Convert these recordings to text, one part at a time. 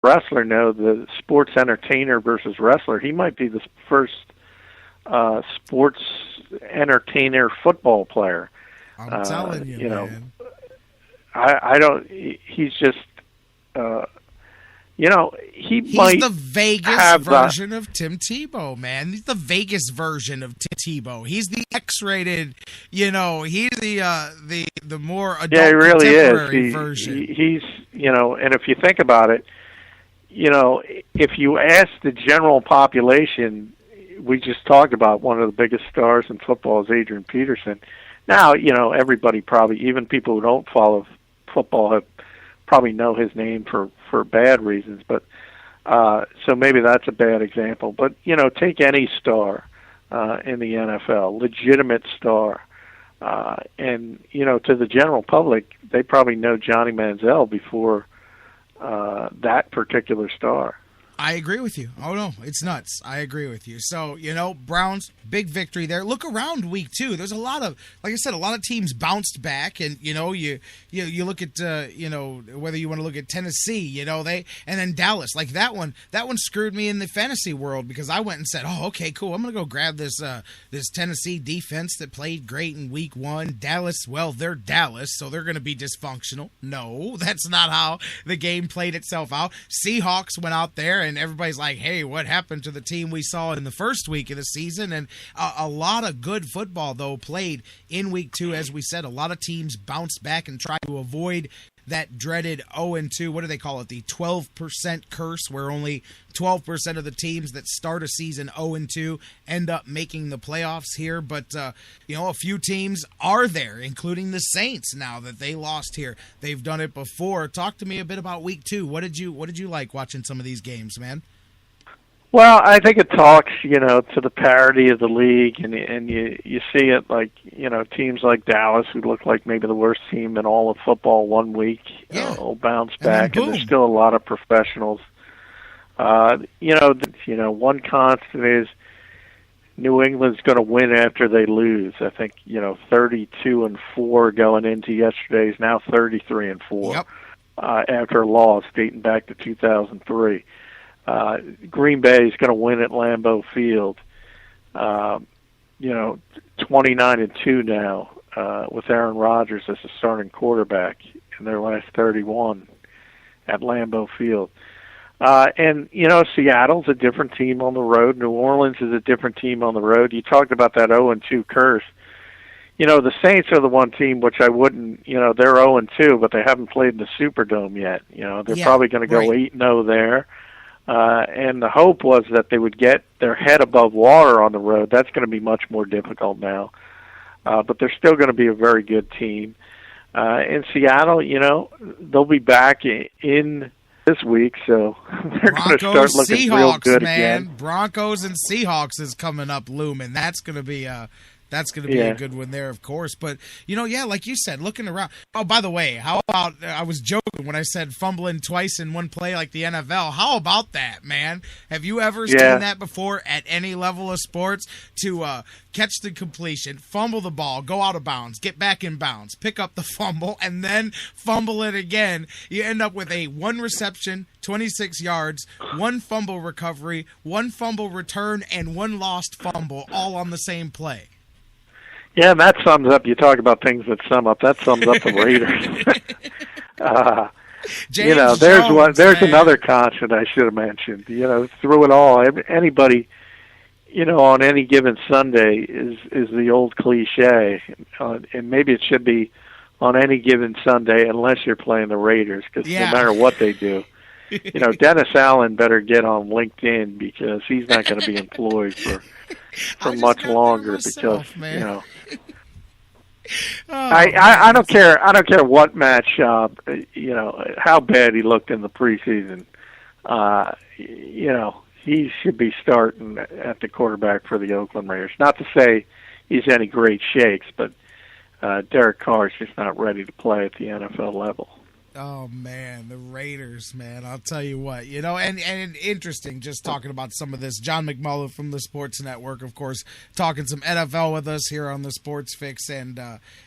wrestler know, the sports entertainer versus wrestler, he might be the first sports entertainer football player. I'm telling you, man. I don't. He's just. He's the Vegas version of Tim Tebow, man. He's the Vegas version of Tim Tebow. He's the X-rated, he's the more adult he really contemporary version. He's, and if you think about it, if you ask the general population, we just talked about one of the biggest stars in football is Adrian Peterson. Now, everybody probably, even people who don't follow football, probably know his name for bad reasons, but so maybe that's a bad example. But take any star in the NFL, legitimate star, and to the general public, they probably know Johnny Manziel before that particular star. I agree with you. Oh, no, it's nuts. I agree with you. So, Browns, big victory there. Look around week 2. There's a lot of, like I said, a lot of teams bounced back. And, you look at, whether you want to look at Tennessee, and then Dallas. Like that one screwed me in the fantasy world because I went and said, oh, okay, cool. I'm going to go grab this Tennessee defense that played great in week 1. Dallas, well, they're Dallas, so they're going to be dysfunctional. No, that's not how the game played itself out. Seahawks went out there and everybody's like, hey, what happened to the team we saw in the first week of the season? And a lot of good football, though, played in week 2. As we said, a lot of teams bounced back and tried to avoid that dreaded 0-2, what do they call it, the 12% curse, where only 12% of the teams that start a season 0-2 end up making the playoffs here. But, a few teams are there, including the Saints now that they lost here. They've done it before. Talk to me a bit about week 2. What did you like watching some of these games, man? Well, I think it talks, to the parity of the league, and you see it like, teams like Dallas, who look like maybe the worst team in all of football 1 week, will bounce back, and there's still a lot of professionals. One constant is New England's going to win after they lose. I think 32-4 going into yesterday's, now 33-4 after a loss dating back to 2003. Green Bay is going to win at Lambeau Field. 29-2 now with Aaron Rodgers as the starting quarterback in their last 31 at Lambeau Field. Seattle's a different team on the road. New Orleans is a different team on the road. You talked about that 0-2 curse. The Saints are the one team which I wouldn't, they're 0-2, but they haven't played in the Superdome yet. They're probably going to go 8-0 there. And the hope was that they would get their head above water on the road. That's going to be much more difficult now. But they're still going to be a very good team. In Seattle, they'll be back in this week, so they're going to start looking Seahawks, real good man. again. Broncos and Seahawks is coming up looming. That's going to be a good one there, of course. But, like you said, looking around. Oh, by the way, how about, I was joking when I said fumbling twice in one play like the NFL. How about that, man? Have you ever seen that before at any level of sports? To catch the completion, fumble the ball, go out of bounds, get back in bounds, pick up the fumble, and then fumble it again. You end up with a 1 reception, 26 yards, 1 fumble recovery, 1 fumble return, and 1 lost fumble, all on the same play. Yeah, and that sums up, you talk about things that sum up, that sums up the Raiders. There's another constant I should have mentioned. Through it all, anybody, on any given Sunday is the old cliche. And maybe it should be on any given Sunday unless you're playing the Raiders, because no matter what they do. Dennis Allen better get on LinkedIn because he's not going to be employed for much longer because I don't care. I don't care what match. How bad he looked in the preseason. He should be starting at the quarterback for the Oakland Raiders. Not to say he's any great shakes, but Derek Carr is just not ready to play at the NFL level. Oh man, the Raiders, man. I'll tell you what, and interesting just talking about some of this. John McMullen from the Sports Network, of course, talking some NFL with us here on the Sports Fix, and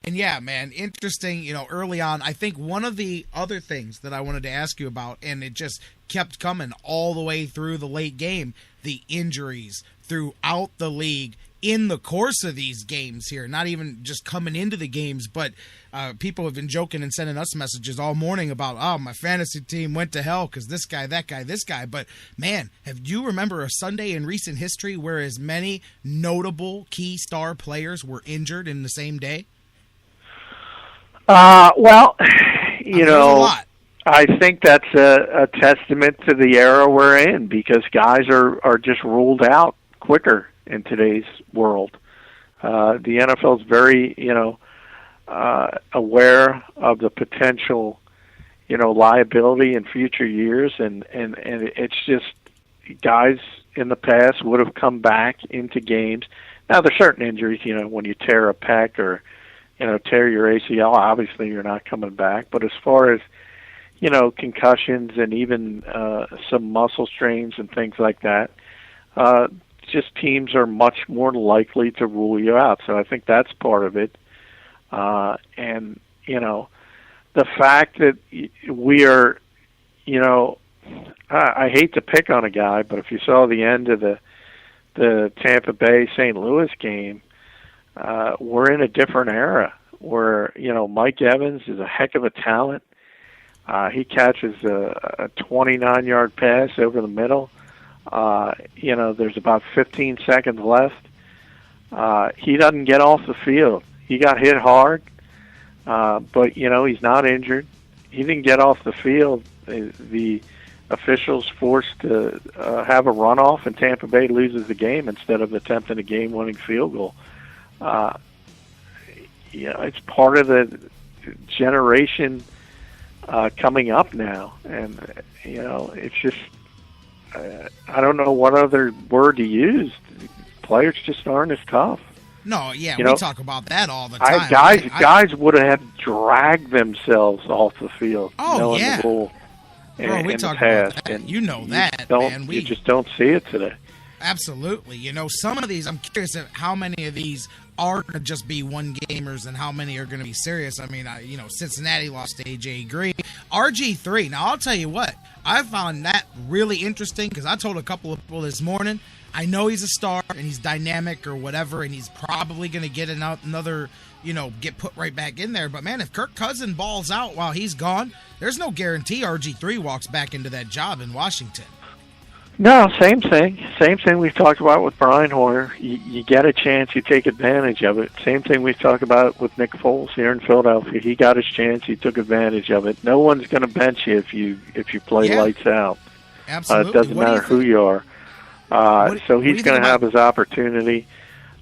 yeah, man, interesting. Early on, I think one of the other things that I wanted to ask you about, and it just kept coming all the way through the late game, the injuries throughout the league in the course of these games here, not even just coming into the games, but people have been joking and sending us messages all morning about, oh, my fantasy team went to hell because this guy, that guy, this guy. But, man, have you remember a Sunday in recent history where as many notable key star players were injured in the same day? Well, there's a lot. I think that's a testament to the era we're in because guys are just ruled out quicker in today's world. The NFL is very, aware of the potential, liability in future years, and it's just guys in the past would have come back into games. Now, there's certain injuries, when you tear a pec or, tear your ACL, obviously you're not coming back. But as far as, concussions and even some muscle strains and things like that, just teams are much more likely to rule you out. So I think that's part of it. And, the fact that we are, I hate to pick on a guy, but if you saw the end of the Tampa Bay St. Louis game, we're in a different era where, Mike Evans is a heck of a talent. He catches a 29-yard pass over the middle. There's about 15 seconds left. He doesn't get off the field. He got hit hard, but, he's not injured. He didn't get off the field. The officials forced to have a runoff, and Tampa Bay loses the game instead of attempting a game-winning field goal. It's part of the generation coming up now, and, it's just, I don't know what other word to use. Players just aren't as tough. No, yeah, we talk about that all the time. Guys would have dragged themselves off the field. Oh, yeah. The rule Bro, we in talk the past. about that. And that, man. You just don't see it today. Absolutely. Some of these, I'm curious of how many of these are going to just be one-gamers and how many are going to be serious. I mean, Cincinnati lost to A.J. Green. RG3, now I'll tell you what, I found that really interesting because I told a couple of people this morning, I know he's a star and he's dynamic or whatever, and he's probably going to get another, get put right back in there. But, man, if Kirk Cousins balls out while he's gone, there's no guarantee RG3 walks back into that job in Washington. No, same thing. Same thing we've talked about with Brian Hoyer. You get a chance, you take advantage of it. Same thing we've talked about with Nick Foles here in Philadelphia. He got his chance, he took advantage of it. No one's going to bench you if you play lights out. Absolutely. It doesn't matter who you are. So he's going to have his opportunity.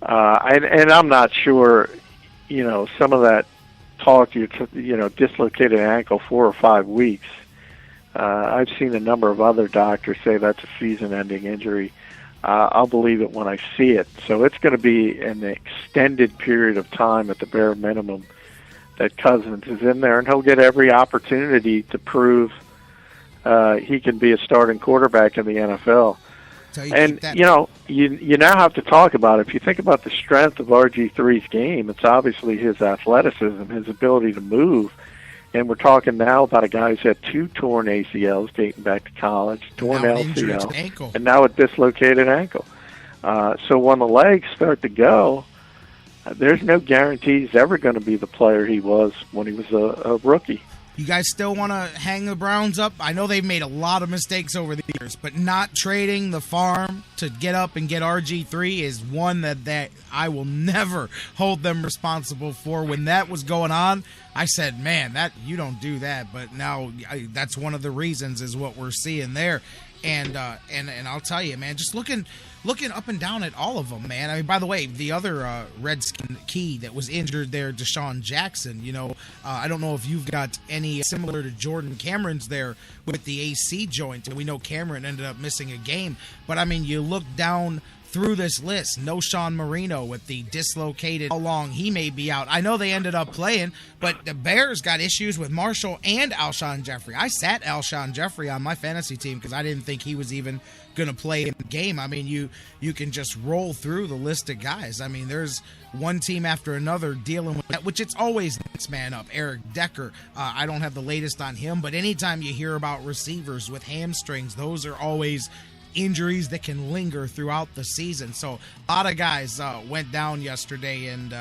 And I'm not sure, some of that talk, dislocated ankle 4 or 5 weeks. I've seen a number of other doctors say that's a season-ending injury. I'll believe it when I see it. So it's going to be an extended period of time at the bare minimum that Cousins is in there, and he'll get every opportunity to prove he can be a starting quarterback in the NFL. So you now have to talk about it. If you think about the strength of RG3's game, it's obviously his athleticism, his ability to move. And we're talking now about a guy who's had 2 torn ACLs dating back to college, torn LCL, and now a dislocated ankle. So when the legs start to go, there's no guarantee he's ever going to be the player he was when he was a rookie. You guys still want to hang the Browns up? I know they've made a lot of mistakes over the years, but not trading the farm to get up and get RG3 is one that I will never hold them responsible for. When that was going on, I said, man, that you don't do that. But now that's one of the reasons is what we're seeing there. And I'll tell you, man, just looking up and down at all of them, man. I mean, by the way, the other Redskin key that was injured there, Deshaun Jackson, I don't know if you've got any similar to Jordan Cameron's there with the AC joint. And we know Cameron ended up missing a game. But, I mean, you look down through this list. No Sean Marino with the dislocated, how long he may be out. I know they ended up playing, but the Bears got issues with Marshall and Alshon Jeffrey. I sat Alshon Jeffrey on my fantasy team because I didn't think he was even going to play in the game. I mean, you can just roll through the list of guys. I mean, there's one team after another dealing with that, which it's always next man up. Eric Decker, I don't have the latest on him, but anytime you hear about receivers with hamstrings, those are always injuries that can linger throughout the season. So a lot of guys went down yesterday, and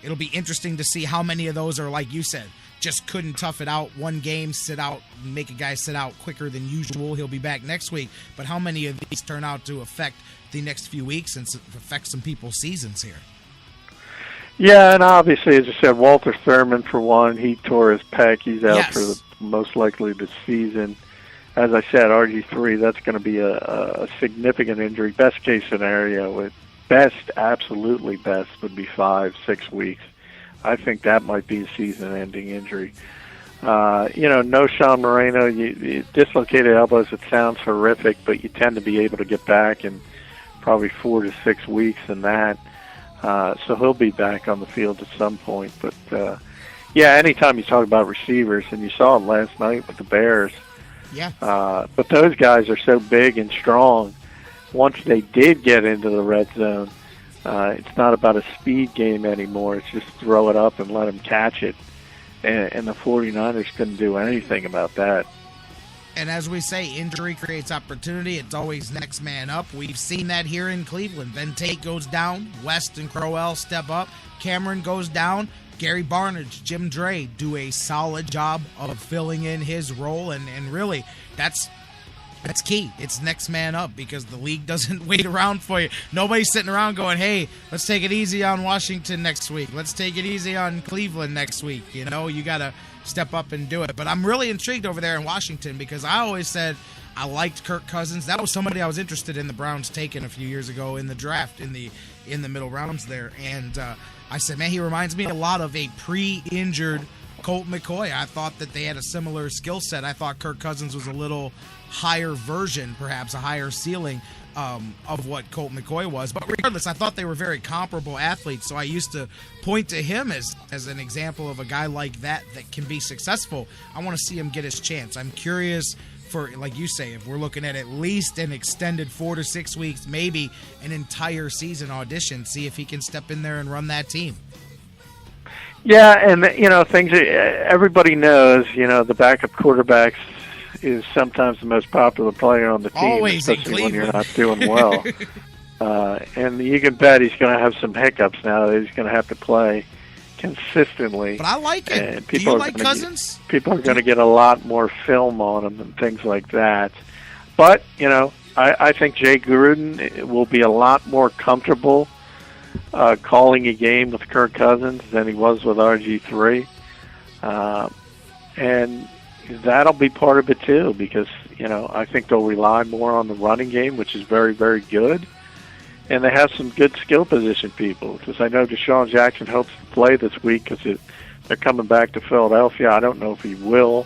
it'll be interesting to see how many of those are, like you said, just couldn't tough it out one game, sit out, make a guy sit out quicker than usual. He'll be back next week. But how many of these turn out to affect the next few weeks and affect some people's seasons here? Yeah, and obviously, as I said, Walter Thurman, for one, he tore his pec. He's out for the most likely the season. As I said, RG3, that's going to be a significant injury. Best case scenario, with absolutely best, would be 5-6 weeks. I think that might be a season-ending injury. No Sean Moreno, dislocated elbows, it sounds horrific, but you tend to be able to get back in probably 4 to 6 weeks in that. So he'll be back on the field at some point. But, anytime you talk about receivers, and you saw it last night with the Bears, but those guys are so big and strong. Once they did get into the red zone, it's not about a speed game anymore. It's just throw it up and let them catch it. And the 49ers couldn't do anything about that. And as we say, injury creates opportunity. It's always next man up. We've seen that here in Cleveland. Ben Tate goes down. West and Crowell step up. Cameron goes down. Gary Barnage, Jim Dre do a solid job of filling in his role. And really, that's key. It's next man up because the league doesn't wait around for you. Nobody's sitting around going, hey, let's take it easy on Washington next week. Let's take it easy on Cleveland next week. You got to step up and do it. But I'm really intrigued over there in Washington because I always said I liked Kirk Cousins. That was somebody I was interested in the Browns taking a few years ago in the draft in the middle rounds there. And I said, man, he reminds me a lot of a pre-injured Colt McCoy. I thought that they had a similar skill set. I thought Kirk Cousins was a little higher version, perhaps a higher ceiling of what Colt McCoy was. But regardless, I thought they were very comparable athletes. So I used to point to him as an example of a guy like that can be successful. I want to see him get his chance. I'm curious for, like you say, if we're looking at least an extended 4 to 6 weeks, maybe an entire season audition, see if he can step in there and run that team. Yeah, and things everybody knows. The backup quarterbacks is sometimes the most popular player on the team, always, especially when you're not doing well. And you can bet he's going to have some hiccups now that he's going to have to play consistently. But I like it. Do you like Cousins? People are going to get a lot more film on him and things like that. But, I think Jay Gruden will be a lot more comfortable calling a game with Kirk Cousins than he was with RG3. And that'll be part of it too, because, I think they'll rely more on the running game, which is very, very good. And they have some good skill position people, because I know Deshaun Jackson hopes to play this week because they're coming back to Philadelphia. I don't know if he will,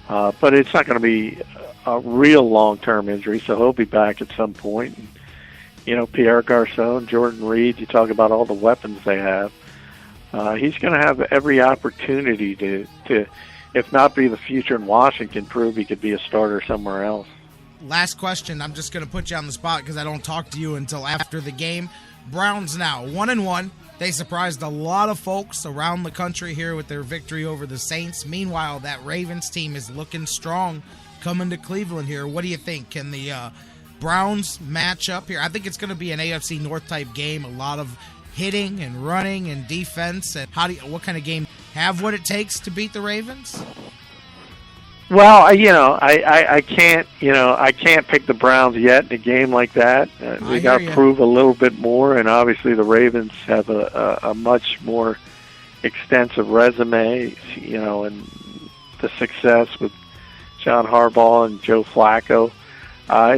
but it's not going to be a real long-term injury, so he'll be back at some point. And, Pierre Garçon, Jordan Reed, you talk about all the weapons they have. He's going to have every opportunity to, if not be the future in Washington, prove he could be a starter somewhere else. Last question. I'm just going to put you on the spot because I don't talk to you until after the game. Browns now 1-1. They surprised a lot of folks around the country here with their victory over the Saints. Meanwhile, that Ravens team is looking strong coming to Cleveland here. What do you think? Can the Browns match up here? I think it's going to be an AFC North type game. A lot of hitting and running and defense. And what kind of game have what it takes to beat the Ravens? Well, I can't pick the Browns yet in a game like that. They got to prove a little bit more, and obviously the Ravens have a much more extensive resume, and the success with John Harbaugh and Joe Flacco.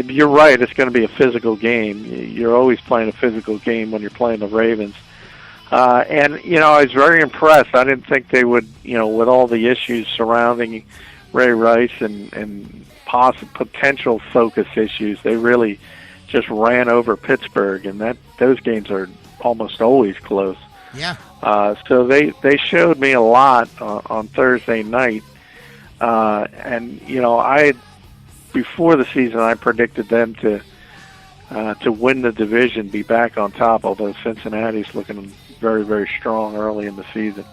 You're right, it's going to be a physical game. You're always playing a physical game when you're playing the Ravens. And I was very impressed. I didn't think they would, with all the issues surrounding Ray Rice and potential focus issues, they really just ran over Pittsburgh, and those games are almost always close. Yeah. So they showed me a lot on Thursday night, and before the season I predicted them to win the division, be back on top. Although Cincinnati's looking very, very strong early in the season.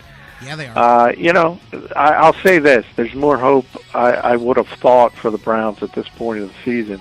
Yeah, they are. I'll say this: there's more hope I would have thought for the Browns at this point of the season